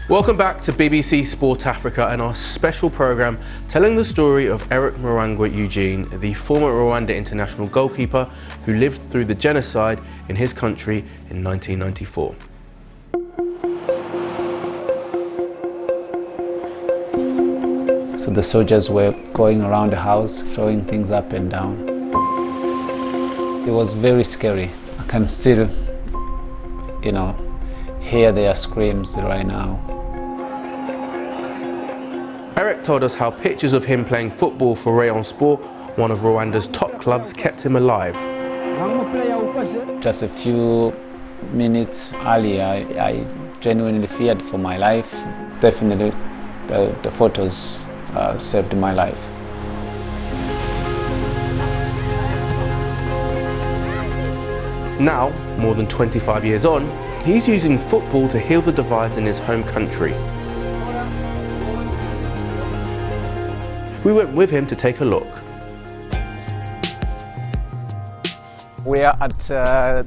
Welcome back to BBC Sport Africa and our special programme telling the story of Eric Murangwa Eugene, the former Rwanda international goalkeeper who lived through the genocide in his country in 1994. So the soldiers were going around the house, throwing things up and down. It was very scary. I can still, hear their screams right now. Eric told us how pictures of him playing football for Rayon Sport, one of Rwanda's top clubs, kept him alive. Just a few minutes earlier, I genuinely feared for my life. Definitely, the photos saved my life. Now, more than 25 years on, he's using football to heal the divides in his home country. We went with him to take a look. We are at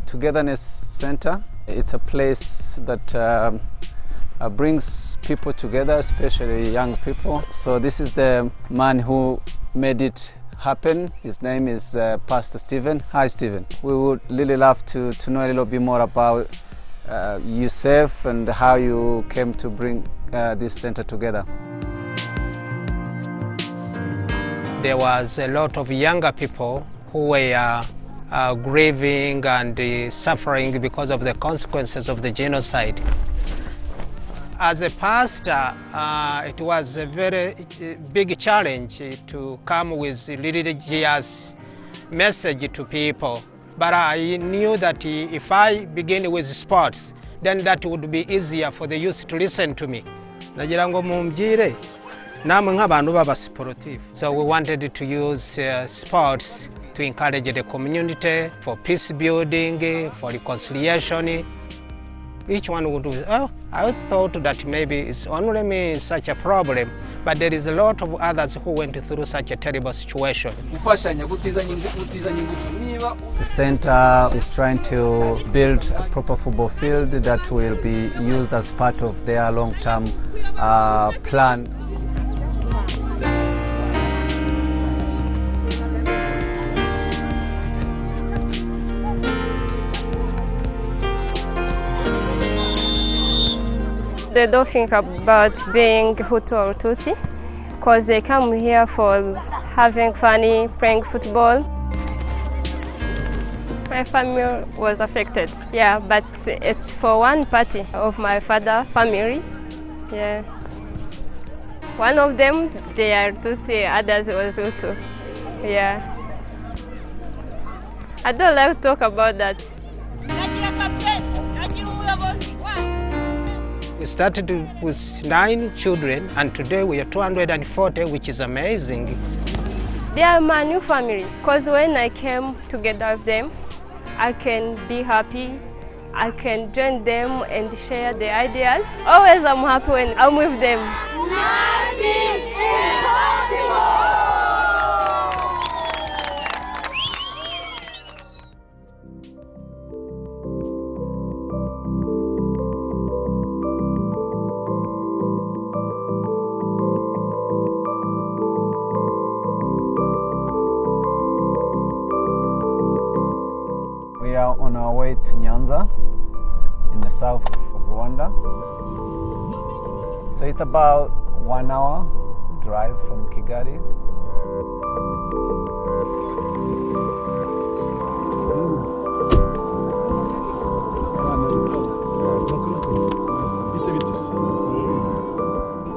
Togetherness Center. It's a place that brings people together, especially young people. So this is the man who made it happen. His name is Pastor Stephen. Hi, Stephen. We would really love to know a little bit more about yourself and how you came to bring this center together. There was a lot of younger people who were grieving and suffering because of the consequences of the genocide. As a pastor, it was a very big challenge to come with religious message to people. But I knew that if I begin with sports, then that would be easier for the youth to listen to me. So we wanted to use sports to encourage the community for peace building, for reconciliation. Each one would do, I thought that maybe it's only me such a problem, but there is a lot of others who went through such a terrible situation. The center is trying to build a proper football field that will be used as part of their long-term plan. They don't think about being Hutu or Tutsi because they come here for having fun, playing football. My family was affected, yeah, but it's for one party of my father's family. Yeah. One of them, they are Tutsi, others was Hutu. Yeah. I don't like to talk about that. We started with 9 children, and today we are 240, which is amazing. They are my new family, because when I came together with them, I can be happy, I can join them and share their ideas. Always I'm happy when I'm with them. Nothing is impossible! We are on our way to Nyanza in the south of Rwanda. So it's about 1 hour drive from Kigali.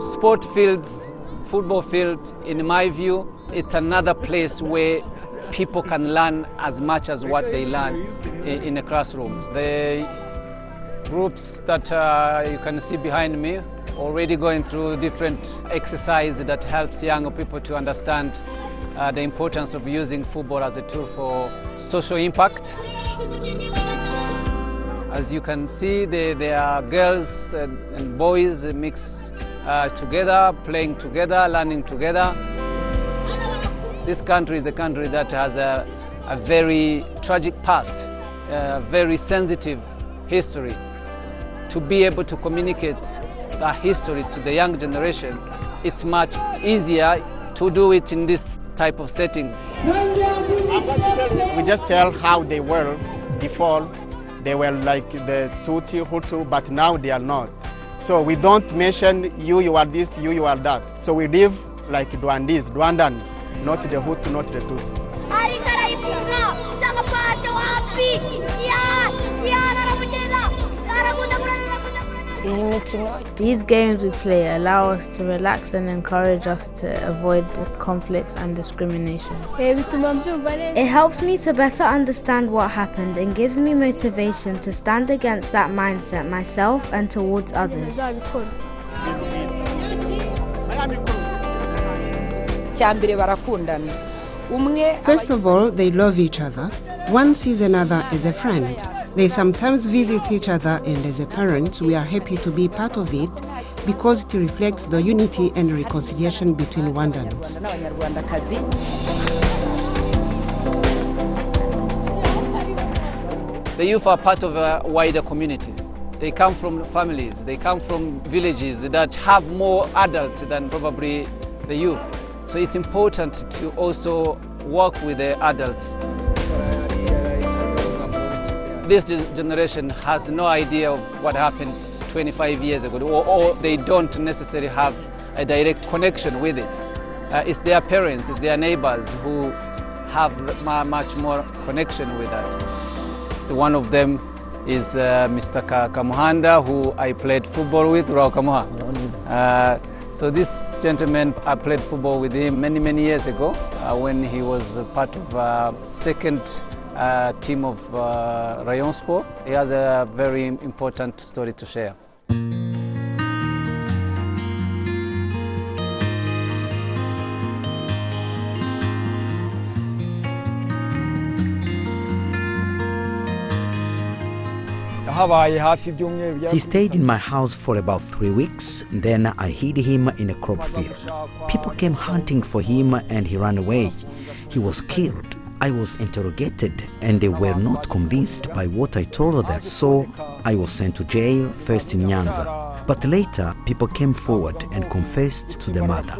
Sport fields, football field, in my view, it's another place where people can learn as much as what they learn in the classrooms. The groups that you can see behind me already going through different exercises that helps young people to understand the importance of using football as a tool for social impact. As you can see, there are girls and boys mixed together, playing together, learning together. This country is a country that has a very tragic past, a very sensitive history. To be able to communicate that history to the young generation, it's much easier to do it in this type of settings. We just tell how they were before. They were like the Tutsi, Hutu, but now they are not. So we don't mention you are this, you are that. So we live like Rwandans, not the Hutu, not the Tutsi. These games we play allow us to relax and encourage us to avoid conflicts and discrimination. It helps me to better understand what happened and gives me motivation to stand against that mindset myself and towards others. First of all, they love each other. One sees another as a friend. They sometimes visit each other, and as a parent, we are happy to be part of it because it reflects the unity and reconciliation between Rwandans. The youth are part of a wider community. They come from families, they come from villages that have more adults than probably the youth. So it's important to also work with the adults. This generation has no idea of what happened 25 years ago, or they don't necessarily have a direct connection with it. It's their parents, it's their neighbors who have much more connection with that. One of them is Mr. Kamuhanda, who I played football with, So this gentleman, I played football with him many years ago when he was part of second team of Rayon Sport. He has a very important story to share. He stayed in my house for about 3 weeks, then I hid him in a crop field. People came hunting for him and he ran away. He was killed. I was interrogated and they were not convinced by what I told them, so I was sent to jail, first in Nyanza. But later, people came forward and confessed to the mother.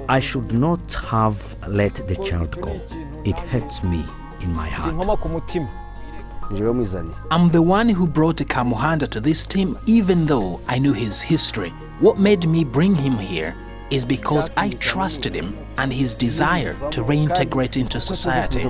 I should not have let the child go. It hurts me in my heart. I'm the one who brought Kamuhanda to this team even though I knew his history. What made me bring him here is because I trusted him and his desire to reintegrate into society.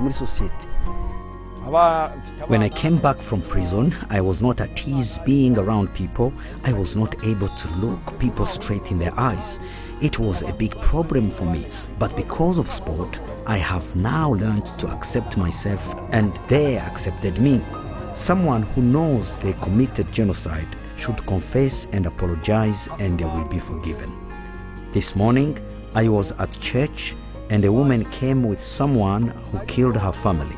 When I came back from prison, I was not at ease being around people. I was not able to look people straight in their eyes. It was a big problem for me, but because of sport, I have now learned to accept myself and they accepted me. Someone who knows they committed genocide should confess and apologize and they will be forgiven. This morning, I was at church and a woman came with someone who killed her family.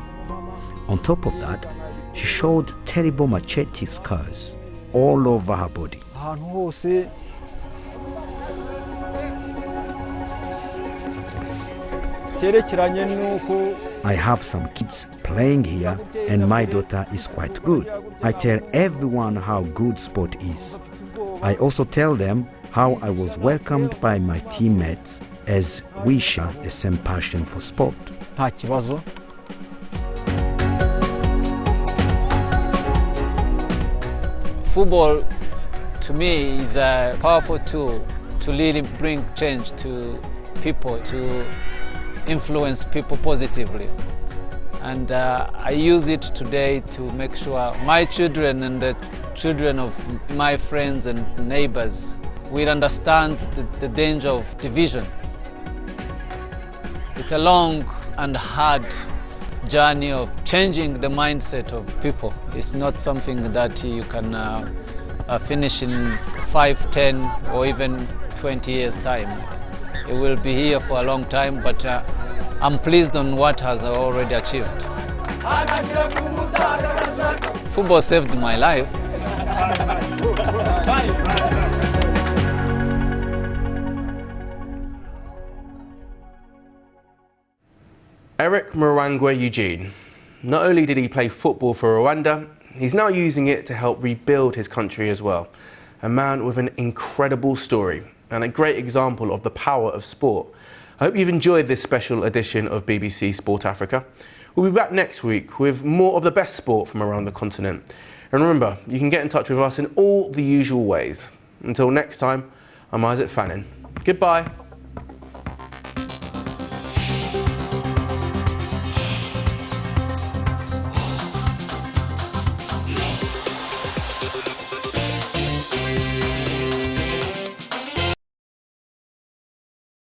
On top of that, she showed terrible machete scars all over her body. I have some kids playing here and my daughter is quite good. I tell everyone how good sport is. I also tell them how I was welcomed by my teammates as we share the same passion for sport. Football, to me, is a powerful tool to really bring change to people, to influence people positively. And I use it today to make sure my children and the children of my friends and neighbors will understand the danger of division. It's a long and hard journey of changing the mindset of people. It's not something that you can finish in 5, 10 or even 20 years' time. It will be here for a long time, but I'm pleased on what has already achieved. Football saved my life. Eric Murangwa Eugene. Not only did he play football for Rwanda, he's now using it to help rebuild his country as well. a man with an incredible story and a great example of the power of sport. I hope you've enjoyed this special edition of BBC Sport Africa. We'll be back next week with more of the best sport from around the continent. And remember, you can get in touch with us in all the usual ways. Until next time, I'm Isaac Fannin. Goodbye.